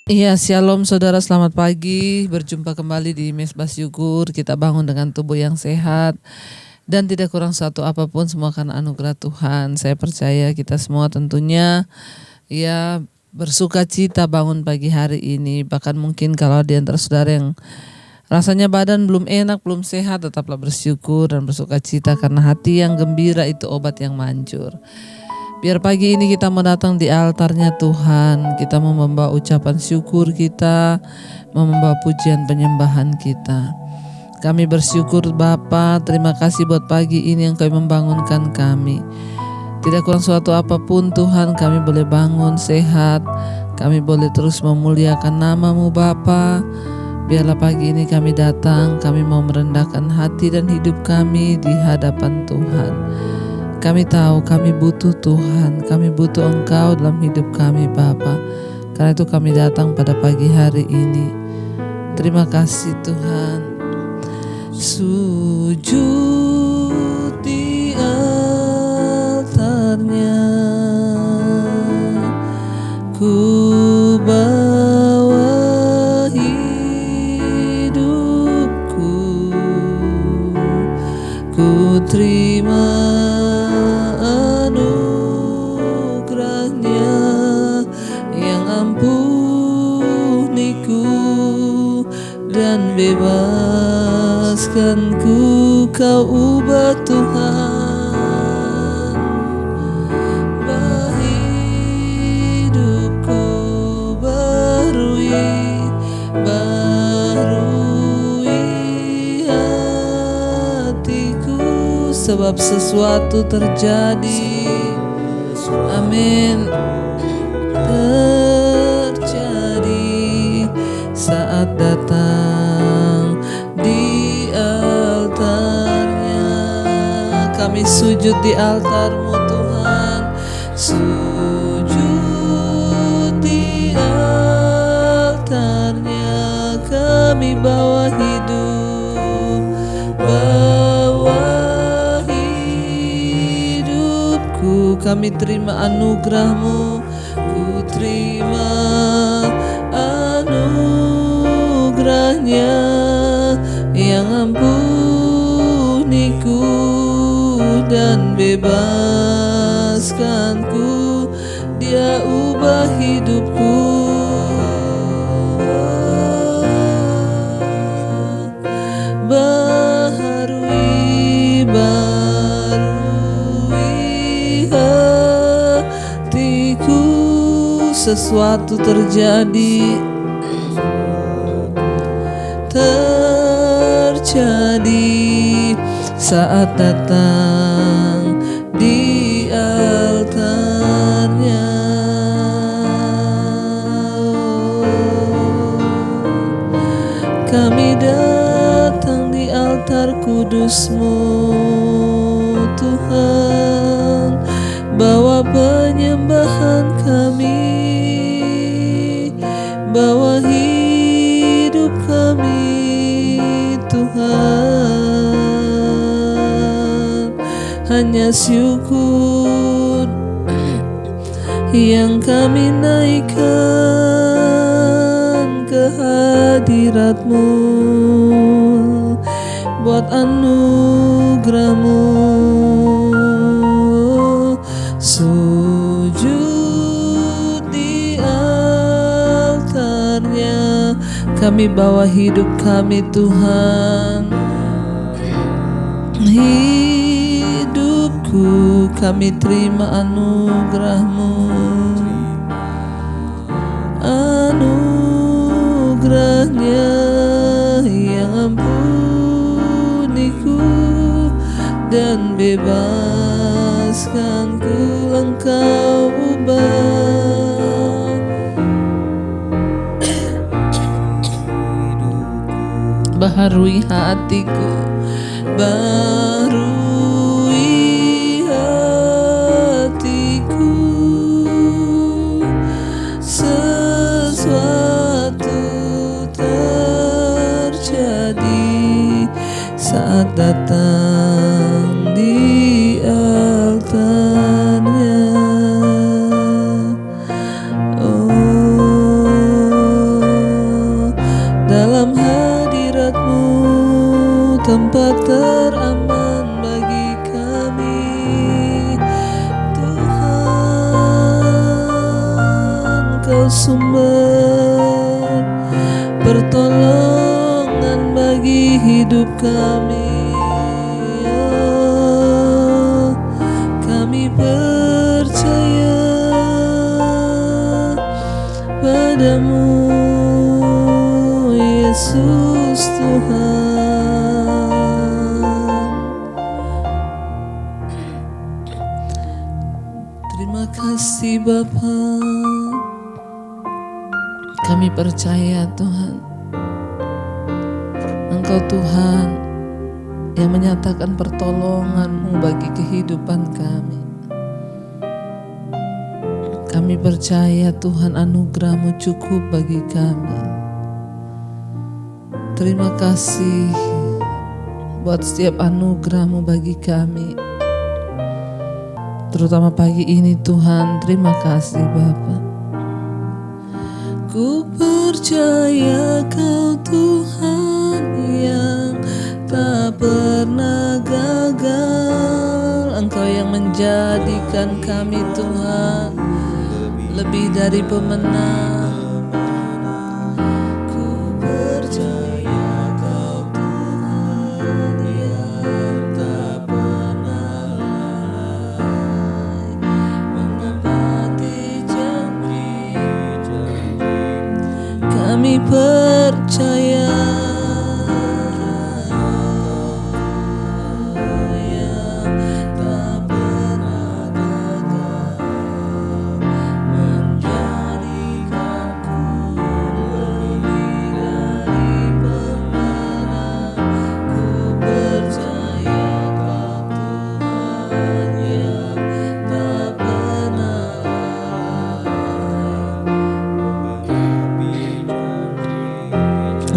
Iya, shalom saudara, selamat pagi. Berjumpa kembali di Mesbah Syukur. Kita bangun dengan tubuh yang sehat dan tidak kurang suatu apapun, semua karena anugerah Tuhan. Saya percaya kita semua tentunya ya bersuka cita bangun pagi hari ini. Bahkan mungkin kalau di antara saudara yang rasanya badan belum enak, belum sehat, tetaplah bersyukur dan bersuka cita karena hati yang gembira itu obat yang manjur. Biar pagi ini kita mau datang di altarnya Tuhan, kita mau membawa ucapan syukur kita, mau membawa pujian penyembahan kita. Kami bersyukur Bapa, terima kasih buat pagi ini yang kami membangunkan kami. Tidak kurang suatu apapun Tuhan, kami boleh bangun sehat, kami boleh terus memuliakan nama-Mu Bapa. Biarlah pagi ini kami datang, kami mau merendahkan hati dan hidup kami di hadapan Tuhan. Kami tahu kami butuh Tuhan, kami butuh Engkau dalam hidup kami Bapa. Karena itu kami datang pada pagi hari ini. Terima kasih Tuhan. Sujud di altarnya, ku bawa hidupku, ku terima dan bebaskanku, Kau ubah Tuhan. Hidupku barui hatiku, sebab sesuatu terjadi. Amin. Terjadi saat datang di altarnya. Kami sujud di altar-Mu Tuhan, sujud di altarnya. Kami bawa hidupku, kami terima anugerah-Mu, ku terima anugerahnya yang ampuniku dan bebaskanku. Dia ubah hidupku, barui hatiku. Sesuatu terjadi saat datang di altarnya. Kami datang di altar kudus-Mu Tuhan, bawa penyembahan kami, bawa hidup kami Tuhan. Hanya syukur yang kami naikkan ke hadirat-Mu, buat anugerah-Mu. Sujud di altarnya, kami bawa hidup kami Tuhan. Hidupku kami terima anugerah-Mu, anugerahnya yang ampuniku dan bebaskanku. Engkau ubah baharui hatiku, barui hatiku. Sesuatu terjadi saat datang di altarnya. Oh tempat teraman bagi kami. Tuhan, Kau sumber pertolongan bagi hidup kami. Oh, kami percaya padamu, Yesus Tuhan. Terima kasih Bapa. Kami percaya Tuhan, Engkau Tuhan yang menyatakan pertolongan-Mu bagi kehidupan kami. Kami percaya Tuhan, anugerah-Mu cukup bagi kami. Terima kasih buat setiap anugerah-Mu bagi kami. Terutama pagi ini Tuhan, terima kasih Bapa. Ku percaya Kau Tuhan yang tak pernah gagal. Engkau yang menjadikan kami Tuhan lebih dari pemenang. Ku percaya Kau Tuhan yang tak pernah lalai menepati janji. Kami percaya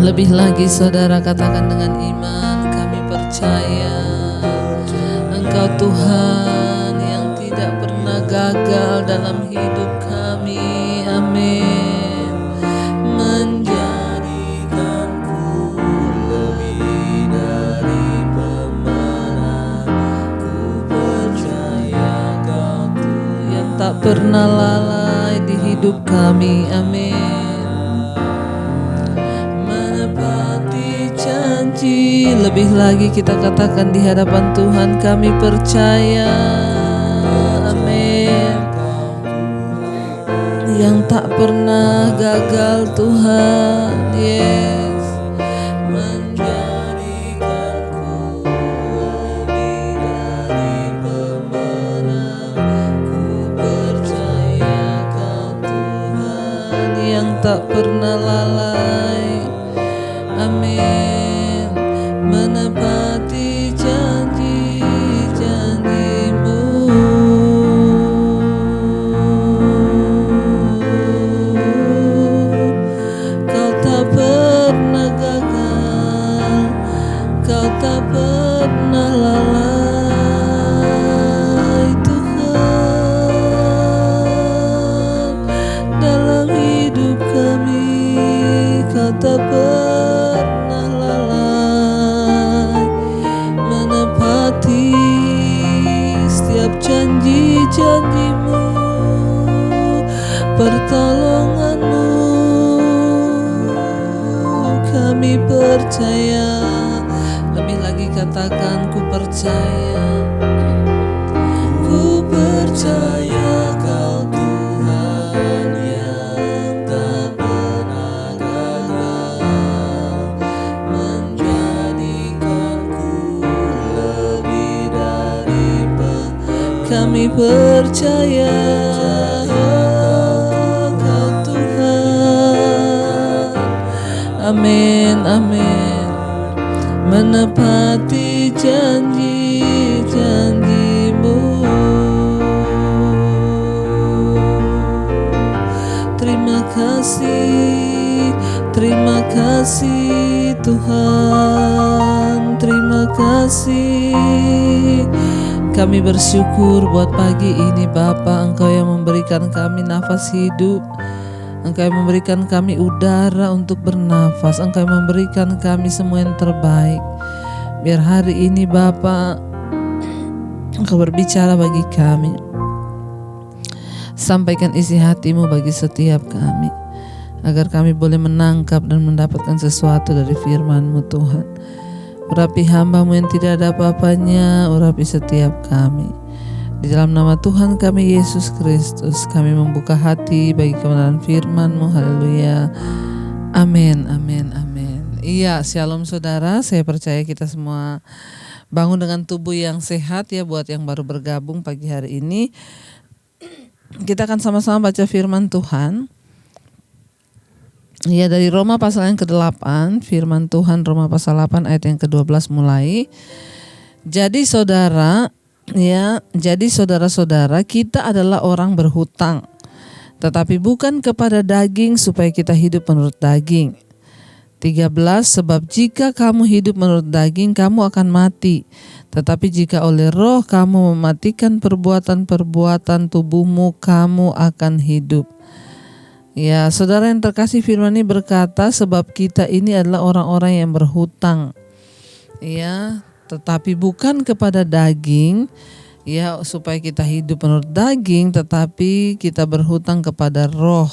lebih lagi saudara katakan dengan iman, kami percaya Engkau Tuhan yang tidak pernah gagal dalam hidup kami. Amin. Menjadikanku lebih dari pemenang. Ku percaya Kau Tuhan yang tak pernah lalai di hidup kami. Amin. Lebih lagi kita katakan di hadapan Tuhan, kami percaya. Amin. Yang tak pernah gagal Tuhan. Yes. Menjadikanku lebih dari pemenang. Ku percaya Kau Tuhan yang tak pernah lalai. Amin. Menepati janji-janji-Mu. Kau tak pernah gagal, Kau tak pernah lalai Tuhan. Dalam hidup kami Kau tak pernah setiap janji-janji-Mu, pertolongan-Mu. Kami percaya. Lebih lagi katakan, ku percaya. Ku percaya Kau Tuhan yang tak pernah gagal menjadikanku lebih dari kami percaya Kau Tuhan. Amin, amin. Menepati janji-janji-Mu. Terima kasih Tuhan, terima kasih. Kami bersyukur buat pagi ini Bapa, Engkau yang memberikan kami nafas hidup, Engkau yang memberikan kami udara untuk bernafas, Engkau yang memberikan kami semua yang terbaik. Biar hari ini Bapa Engkau berbicara bagi kami. Sampaikan isi hati-Mu bagi setiap kami, agar kami boleh menangkap dan mendapatkan sesuatu dari firman-Mu Tuhan. Urapi hamba-Mu yang tidak ada apa-apanya, urapi setiap kami. Di dalam nama Tuhan kami Yesus Kristus, kami membuka hati bagi kebenaran firman-Mu. Haleluya. Amin, amin, amin. Iya, shalom saudara. Saya percaya kita semua bangun dengan tubuh yang sehat ya. Buat yang baru bergabung pagi hari ini, kita akan sama-sama baca firman Tuhan. Ya, dari Roma pasal yang ke-8, firman Tuhan Roma pasal 8 ayat yang ke-12 mulai. Jadi saudara-saudara, kita adalah orang berhutang, tetapi bukan kepada daging supaya kita hidup menurut daging. 13, sebab jika kamu hidup menurut daging, kamu akan mati. Tetapi jika oleh roh kamu mematikan perbuatan-perbuatan tubuhmu, kamu akan hidup. Ya, saudara yang terkasih, firman ini berkata sebab kita ini adalah orang-orang yang berhutang. Ya, tetapi bukan kepada daging, ya supaya kita hidup menurut daging, tetapi kita berhutang kepada roh.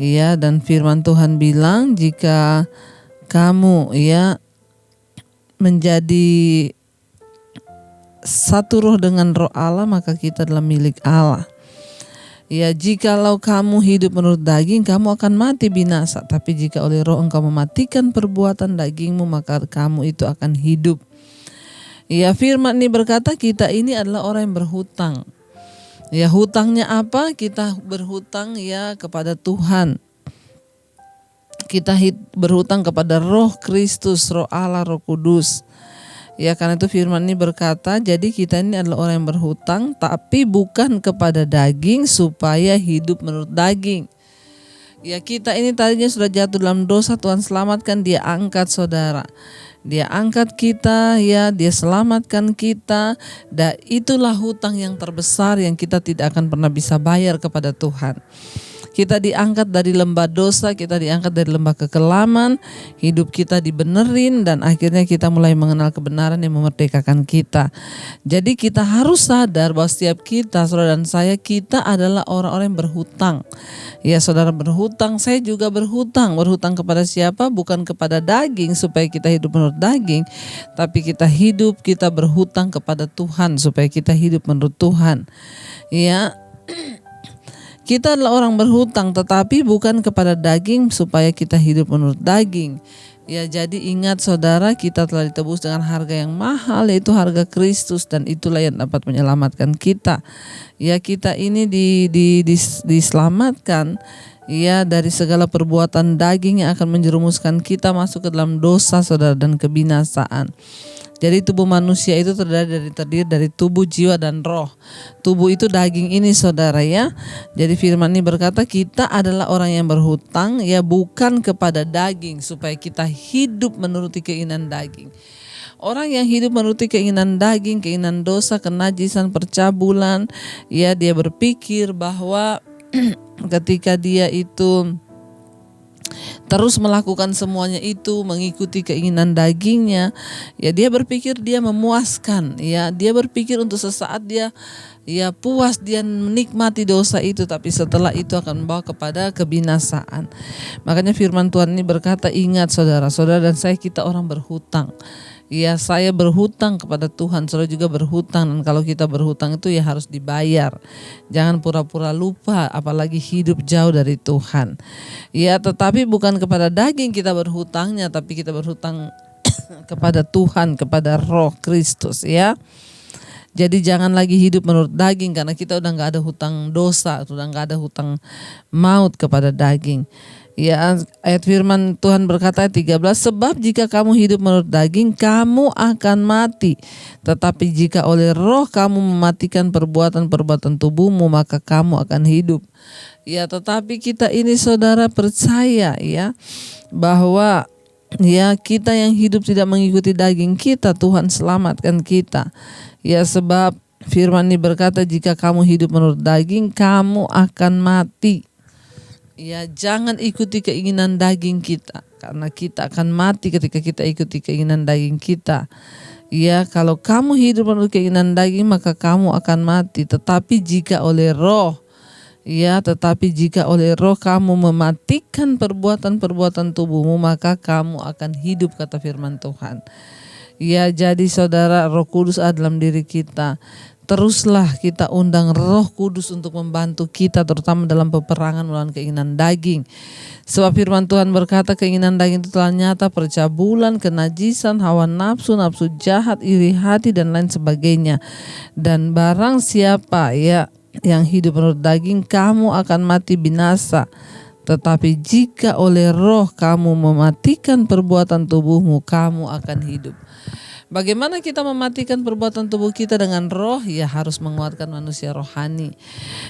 Ya, dan firman Tuhan bilang jika kamu ya menjadi satu roh dengan roh Allah, maka kita adalah milik Allah. Ya, jikalau kamu hidup menurut daging, kamu akan mati binasa. Tapi jika oleh roh engkau mematikan perbuatan dagingmu, maka kamu itu akan hidup. Ya, firman ini berkata kita ini adalah orang yang berhutang. Ya, hutangnya apa? Kita berhutang ya kepada Tuhan. Kita berhutang kepada roh Kristus, roh Allah, roh kudus. Ya, karena itu firman ini berkata, jadi kita ini adalah orang yang berhutang, tapi bukan kepada daging supaya hidup menurut daging. Ya, kita ini tadinya sudah jatuh dalam dosa, Tuhan selamatkan, Dia angkat saudara. Dia angkat kita, ya, Dia selamatkan kita. Dan itulah hutang yang terbesar yang kita tidak akan pernah bisa bayar kepada Tuhan. Kita diangkat dari lembah dosa, kita diangkat dari lembah kekelaman, hidup kita dibenerin, dan akhirnya kita mulai mengenal kebenaran yang memerdekakan kita. Jadi kita harus sadar bahwa setiap kita, saudara dan saya, kita adalah orang-orang yang berhutang. Ya, saudara berhutang, saya juga berhutang. Berhutang kepada siapa? Bukan kepada daging supaya kita hidup menurut daging, tapi kita berhutang kepada Tuhan supaya kita hidup menurut Tuhan. Ya. Kita adalah orang berhutang, tetapi bukan kepada daging supaya kita hidup menurut daging. Ya, jadi ingat saudara, kita telah ditebus dengan harga yang mahal, yaitu harga Kristus, dan itulah yang dapat menyelamatkan kita. Ya, kita ini diselamatkan ya dari segala perbuatan daging yang akan menjerumuskan kita masuk ke dalam dosa, saudara, dan kebinasaan. Jadi tubuh manusia itu terdiri dari tubuh, jiwa, dan roh. Tubuh itu daging ini saudara ya. Jadi firman ini berkata kita adalah orang yang berhutang ya bukan kepada daging supaya kita hidup menuruti keinginan daging. Orang yang hidup menuruti keinginan daging, keinginan dosa, kenajisan, percabulan, ya dia berpikir bahwa ketika dia itu terus melakukan semuanya itu mengikuti keinginan dagingnya, ya dia berpikir dia memuaskan, ya dia berpikir untuk sesaat dia ya puas, dia menikmati dosa itu, tapi setelah itu akan membawa kepada kebinasaan. Makanya firman Tuhan ini berkata, ingat saudara-saudara dan saya, kita orang berhutang. Ya, saya berhutang kepada Tuhan, saudara juga berhutang, dan kalau kita berhutang itu ya harus dibayar. Jangan pura-pura lupa, apalagi hidup jauh dari Tuhan. Ya, tetapi bukan kepada daging kita berhutangnya, tapi kita berhutang kepada Tuhan, kepada Roh Kristus ya. Jadi jangan lagi hidup menurut daging, karena kita udah gak ada hutang dosa, udah gak ada hutang maut kepada daging. Ya, ayat firman Tuhan berkata 13, sebab jika kamu hidup menurut daging, kamu akan mati. Tetapi jika oleh roh kamu mematikan perbuatan-perbuatan tubuhmu, maka kamu akan hidup. Ya, tetapi kita ini saudara percaya ya, bahwa ya kita yang hidup tidak mengikuti daging kita, Tuhan selamatkan kita. Ya, sebab firman ini berkata jika kamu hidup menurut daging, kamu akan mati. Ya, jangan ikuti keinginan daging kita. karena kita akan mati ketika kita ikuti keinginan daging kita. Ya, kalau kamu hidup menurut keinginan daging maka kamu akan mati. Tetapi jika oleh roh kamu mematikan perbuatan-perbuatan tubuhmu, maka kamu akan hidup, kata firman Tuhan. Ya, jadi saudara, Roh Kudus ada dalam diri kita. Teruslah kita undang Roh Kudus untuk membantu kita, terutama dalam peperangan melawan keinginan daging. Sebab firman Tuhan berkata keinginan daging itu telah nyata, percabulan, kenajisan, hawa nafsu, nafsu jahat, iri hati dan lain sebagainya. Dan barang siapa yang hidup menurut daging, kamu akan mati binasa. Tetapi jika oleh roh kamu mematikan perbuatan tubuhmu, kamu akan hidup. Bagaimana kita mematikan perbuatan tubuh kita dengan roh? Ya, harus menguatkan manusia rohani.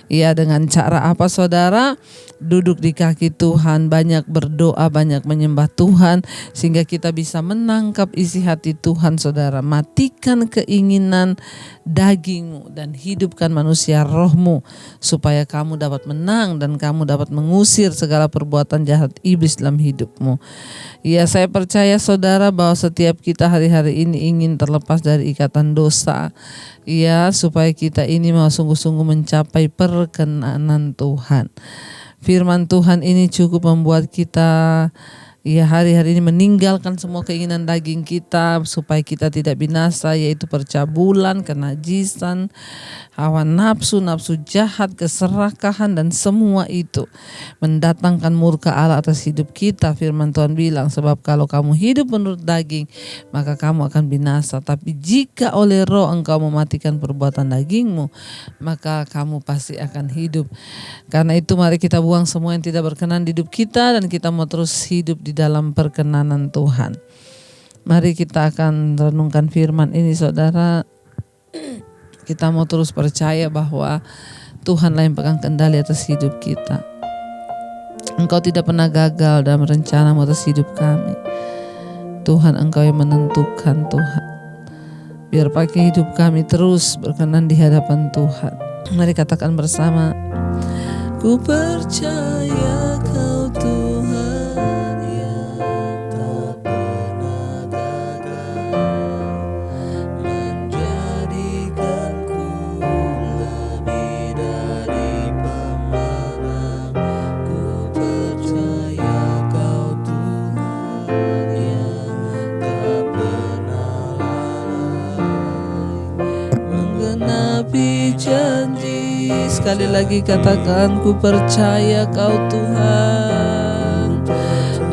Ya, dengan cara apa, saudara? Duduk di kaki Tuhan, banyak berdoa, banyak menyembah Tuhan, sehingga kita bisa menangkap isi hati Tuhan, saudara. Matikan keinginan dagingmu dan hidupkan manusia rohmu, supaya kamu dapat menang dan kamu dapat mengusir segala perbuatan jahat iblis dalam hidupmu. Ya, saya percaya saudara bahwa setiap kita hari-hari ini ingin terlepas dari ikatan dosa, ya, supaya kita ini mau sungguh-sungguh mencapai perkenanan Tuhan. Firman Tuhan ini cukup membuat kita hari-hari ini meninggalkan semua keinginan daging kita supaya kita tidak binasa, yaitu percabulan, kenajisan, hawa nafsu, nafsu jahat, keserakahan, dan semua itu mendatangkan murka Allah atas hidup kita. Firman Tuhan bilang, sebab kalau kamu hidup menurut daging, maka kamu akan binasa. Tapi jika oleh roh engkau mematikan perbuatan dagingmu, maka kamu pasti akan hidup. Karena itu mari kita buang semua yang tidak berkenan di hidup kita, dan kita mau terus hidup di dalam perkenanan Tuhan. Mari kita akan renungkan firman ini, saudara. Kita mau terus percaya bahwa Tuhanlah yang pegang kendali atas hidup kita. Engkau tidak pernah gagal dalam rencana atas hidup kami. Tuhan, Engkau yang menentukan, Tuhan. Biar pakai hidup kami terus berkenan di hadapan Tuhan. Mari katakan bersama, ku percaya Kau Tuhan yang tak pernah gagal, menjadikanku lebih dari pemenang. Ku percaya Kau Tuhan yang tak pernah lalai, menggenapi janji. Sekali lagi katakan, ku percaya Kau Tuhan,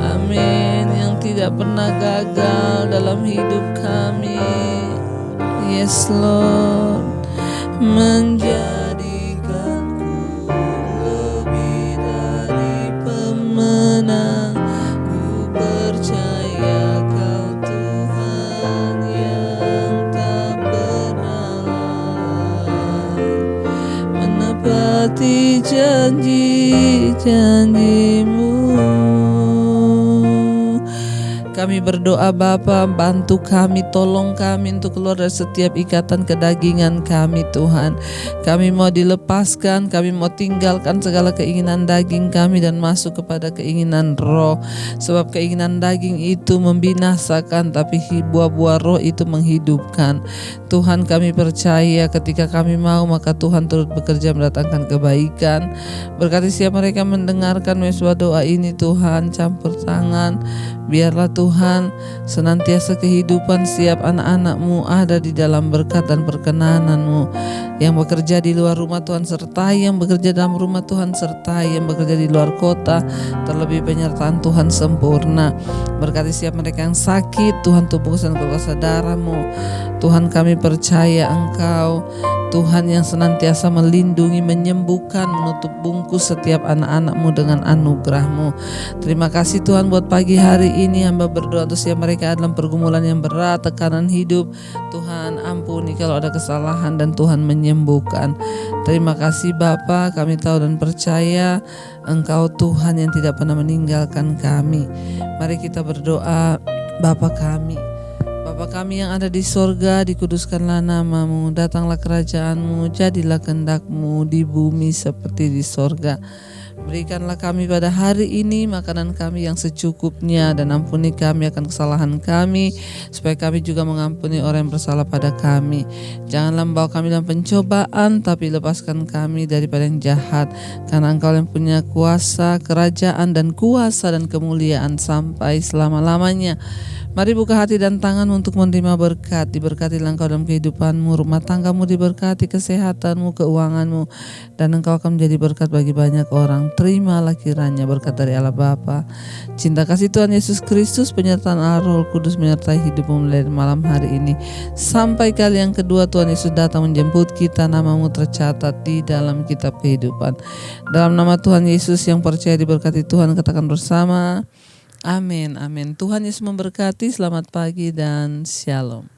amin, yang tidak pernah gagal dalam hidup kami. Yes Lord, menjadikanku lebih dari pemenang. Ku percaya Kau Tuhan yang tak pernah lalai, menepati janji-janjimu. Kami berdoa Bapa, bantu kami, tolong kami untuk keluar dari setiap ikatan kedagingan kami, Tuhan. Kami mau dilepaskan, kami mau tinggalkan segala keinginan daging kami dan masuk kepada keinginan roh. Sebab keinginan daging itu membinasakan, tapi buah-buah roh itu menghidupkan. Tuhan, kami percaya ketika kami mau, maka Tuhan turut bekerja mendatangkan kebaikan. Berkati siapa mereka mendengarkan mesbah doa ini, Tuhan, campur tangan. Biarlah Tuhan senantiasa kehidupan setiap anak-anak-Mu ada di dalam berkat dan perkenanan-Mu. Yang bekerja di luar rumah Tuhan sertai, yang bekerja dalam rumah Tuhan sertai, yang bekerja di luar kota, terlebih penyertaan Tuhan sempurna. Berkati setiap mereka yang sakit, Tuhan tubuhkan kuasa darah-Mu. Tuhan, kami percaya Engkau Tuhan yang senantiasa melindungi, menyembuhkan, menutup bungkus setiap anak-anak-Mu dengan anugerah-Mu. Terima kasih Tuhan buat pagi hari ini. Hamba berdoa untuk setiap mereka dalam pergumulan yang berat, tekanan hidup. Tuhan, ampuni kalau ada kesalahan dan Tuhan menyembuhkan. Terima kasih Bapa, kami tahu dan percaya Engkau Tuhan yang tidak pernah meninggalkan kami. Mari kita berdoa. Bapa kami yang ada di sorga, dikuduskanlah nama-Mu, datanglah kerajaan-Mu, jadilah kehendak-Mu di bumi seperti di sorga. Berikanlah kami pada hari ini makanan kami yang secukupnya, dan ampuni kami akan kesalahan kami, supaya kami juga mengampuni orang yang bersalah pada kami. Janganlah membawa kami dalam pencobaan, tapi lepaskan kami daripada yang jahat. Karena Engkau yang punya kuasa, kerajaan dan kuasa dan kemuliaan sampai selama-lamanya. Mari buka hati dan tangan untuk menerima berkat. Diberkatilah engkau dalam kehidupanmu, rumah tanggamu diberkati, kesehatanmu, keuanganmu, dan engkau akan menjadi berkat bagi banyak orang. Terimalah kiranya berkat dari Allah Bapa, cinta kasih Tuhan Yesus Kristus, penyertaan Allah Roh Kudus menyertai hidupmu mulai malam hari ini sampai kali yang kedua Tuhan Yesus datang menjemput kita. Namamu tercatat di dalam kitab kehidupan. Dalam nama Tuhan Yesus yang percaya diberkati Tuhan, katakan bersama, amin, amin. Tuhan Yesus memberkati. Selamat pagi dan shalom.